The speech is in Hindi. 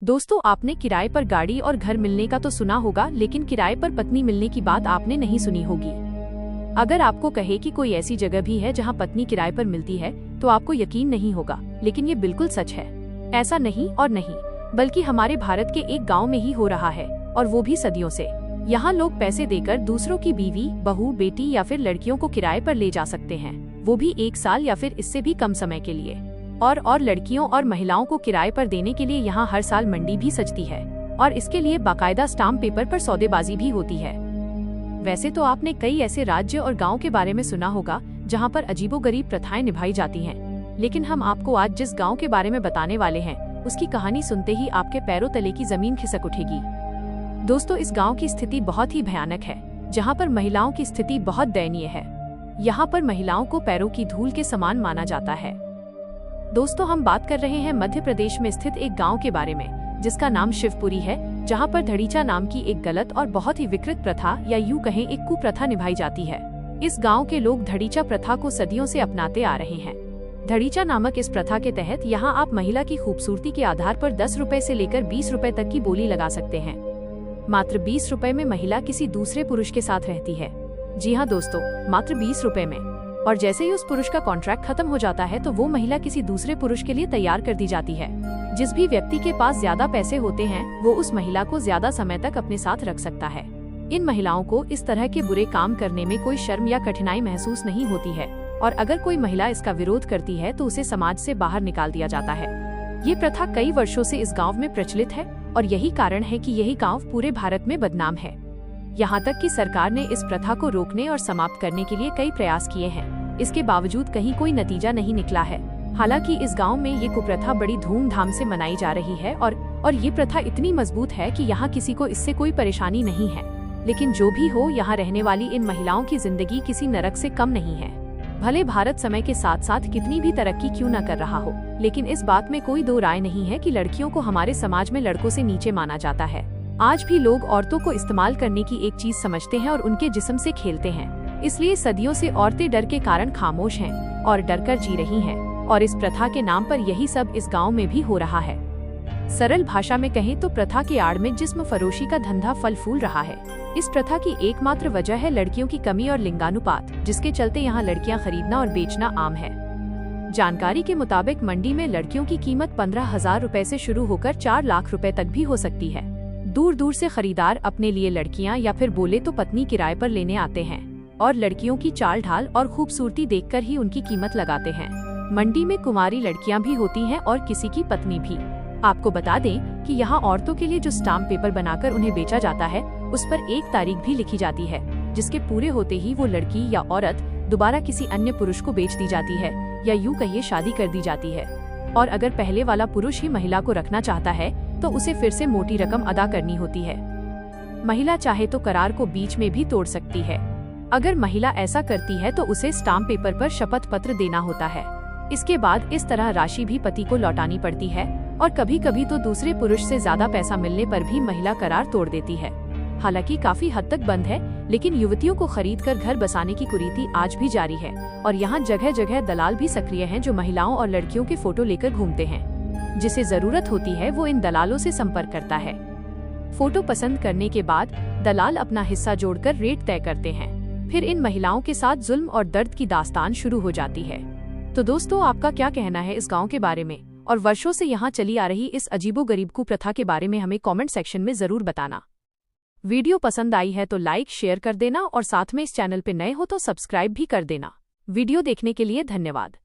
दोस्तों, आपने किराए पर गाड़ी और घर मिलने का तो सुना होगा, लेकिन किराए पर पत्नी मिलने की बात आपने नहीं सुनी होगी। अगर आपको कहे कि कोई ऐसी जगह भी है जहां पत्नी किराए पर मिलती है तो आपको यकीन नहीं होगा, लेकिन ये बिल्कुल सच है। ऐसा नहीं और नहीं, बल्कि हमारे भारत के एक गाँव में ही हो रहा है, और वो भी सदियों से। यहाँ लोग पैसे देकर दूसरों की बीवी, बहू, बेटी या फिर लड़कियों को किराए पर ले जा सकते हैं, वो भी 1 साल या फिर इससे भी कम समय के लिए। और लड़कियों और महिलाओं को किराए पर देने के लिए यहाँ हर साल मंडी भी सजती है, और इसके लिए बाकायदा स्टाम्प पेपर पर सौदेबाजी भी होती है। वैसे तो आपने कई ऐसे राज्य और गाँव के बारे में सुना होगा जहाँ पर अजीबोगरीब प्रथाएं निभाई जाती हैं, लेकिन हम आपको आज जिस गाँव के बारे में बताने वाले हैं उसकी कहानी सुनते ही आपके पैरों तले की जमीन खिसक उठेगी। दोस्तों, इस गाँव की स्थिति बहुत ही भयानक है, जहाँ पर महिलाओं की स्थिति बहुत दयनीय है। यहाँ पर महिलाओं को पैरों की धूल के समान माना जाता है। दोस्तों, हम बात कर रहे हैं मध्य प्रदेश में स्थित एक गांव के बारे में, जिसका नाम शिवपुरी है, जहां पर धड़ीचा नाम की एक गलत और बहुत ही विकृत प्रथा या यूं कहें एक कुप्रथा निभाई जाती है। इस गांव के लोग धड़ीचा प्रथा को सदियों से अपनाते आ रहे हैं। धड़ीचा नामक इस प्रथा के तहत यहां आप महिला की खूबसूरती के आधार पर 10 रुपए से लेकर 20 रुपए तक की बोली लगा सकते हैं। मात्र 20 रुपए में महिला किसी दूसरे पुरुष के साथ रहती है। जी हाँ दोस्तों, मात्र 20 रुपए में। और जैसे ही उस पुरुष का कॉन्ट्रैक्ट खत्म हो जाता है तो वो महिला किसी दूसरे पुरुष के लिए तैयार कर दी जाती है। जिस भी व्यक्ति के पास ज्यादा पैसे होते हैं वो उस महिला को ज्यादा समय तक अपने साथ रख सकता है। इन महिलाओं को इस तरह के बुरे काम करने में कोई शर्म या कठिनाई महसूस नहीं होती है, और अगर कोई महिला इसका विरोध करती है तो उसे समाज से बाहर निकाल दिया जाता है। ये प्रथा कई वर्षों से इस गाँव में प्रचलित है, और यही कारण है कि यही गाँव पूरे भारत में बदनाम है। यहाँ तक कि सरकार ने इस प्रथा को रोकने और समाप्त करने के लिए कई प्रयास किए हैं, इसके बावजूद कहीं कोई नतीजा नहीं निकला है। हालांकि इस गांव में ये कुप्रथा बड़ी धूमधाम से मनाई जा रही है, और ये प्रथा इतनी मजबूत है कि यहाँ किसी को इससे कोई परेशानी नहीं है। लेकिन जो भी हो, यहाँ रहने वाली इन महिलाओं की जिंदगी किसी नरक से कम नहीं है। भले भारत समय के साथ साथ कितनी भी तरक्की क्यों न कर रहा हो, लेकिन इस बात में कोई दो राय नहीं है कि लड़कियों को हमारे समाज में लड़कों से नीचे माना जाता है। आज भी लोग औरतों को इस्तेमाल करने की एक चीज समझते हैं और उनके जिस्म से खेलते हैं। इसलिए सदियों से औरतें डर के कारण खामोश हैं और डर कर जी रही हैं, और इस प्रथा के नाम पर यही सब इस गांव में भी हो रहा है। सरल भाषा में कहें तो प्रथा के आड़ में जिस्म फरोशी का धंधा फल फूल रहा है। इस प्रथा की एकमात्र वजह है लड़कियों की कमी और लिंगानुपात, जिसके चलते यहाँ लड़कियां खरीदना और बेचना आम है। जानकारी के मुताबिक मंडी में लड़कियों की कीमत 15,000 रुपए से शुरू होकर 4 लाख रुपए तक भी हो सकती है। दूर दूर से खरीदार अपने लिए लड़कियां या फिर बोले तो पत्नी किराए पर लेने आते हैं, और लड़कियों की चाल ढाल और खूबसूरती देखकर ही उनकी कीमत लगाते हैं। मंडी में कुंवारी लड़कियां भी होती हैं और किसी की पत्नी भी। आपको बता दें कि यहाँ औरतों के लिए जो स्टाम्प पेपर बनाकर उन्हें बेचा जाता है, उस पर एक तारीख भी लिखी जाती है, जिसके पूरे होते ही वो लड़की या औरत दोबारा किसी अन्य पुरुष को बेच दी जाती है, या यूं कहिए शादी कर दी जाती है। और अगर पहले वाला पुरुष ही महिला को रखना चाहता है तो उसे फिर से मोटी रकम अदा करनी होती है। महिला चाहे तो करार को बीच में भी तोड़ सकती है। अगर महिला ऐसा करती है तो उसे स्टाम्प पेपर पर शपथ पत्र देना होता है। इसके बाद इस तरह राशि भी पति को लौटानी पड़ती है, और कभी कभी तो दूसरे पुरुष से ज्यादा पैसा मिलने पर भी महिला करार तोड़ देती है। हालांकि काफी हद तक बंद है, लेकिन युवतियों को खरीद कर घर बसाने की कुरीति आज भी जारी है, और यहाँ जगह जगह दलाल भी सक्रिय हैं जो महिलाओं और लड़कियों के फोटो लेकर घूमते हैं। जिसे जरूरत होती है वो इन दलालों से संपर्क करता है। फोटो पसंद करने के बाद दलाल अपना हिस्सा जोड़कर रेट तय करते हैं। फिर इन महिलाओं के साथ जुल्म और दर्द की दास्तान शुरू हो जाती है। तो दोस्तों, आपका क्या कहना है इस गांव के बारे में, और वर्षों से यहाँ चली आ रही इस अजीबोगरीब कुप्रथा के बारे में हमें कमेंट सेक्शन में जरूर बताना। वीडियो पसंद आई है तो लाइक शेयर कर देना, और साथ में इस चैनल पे नए हो तो सब्सक्राइब भी कर देना। वीडियो देखने के लिए धन्यवाद।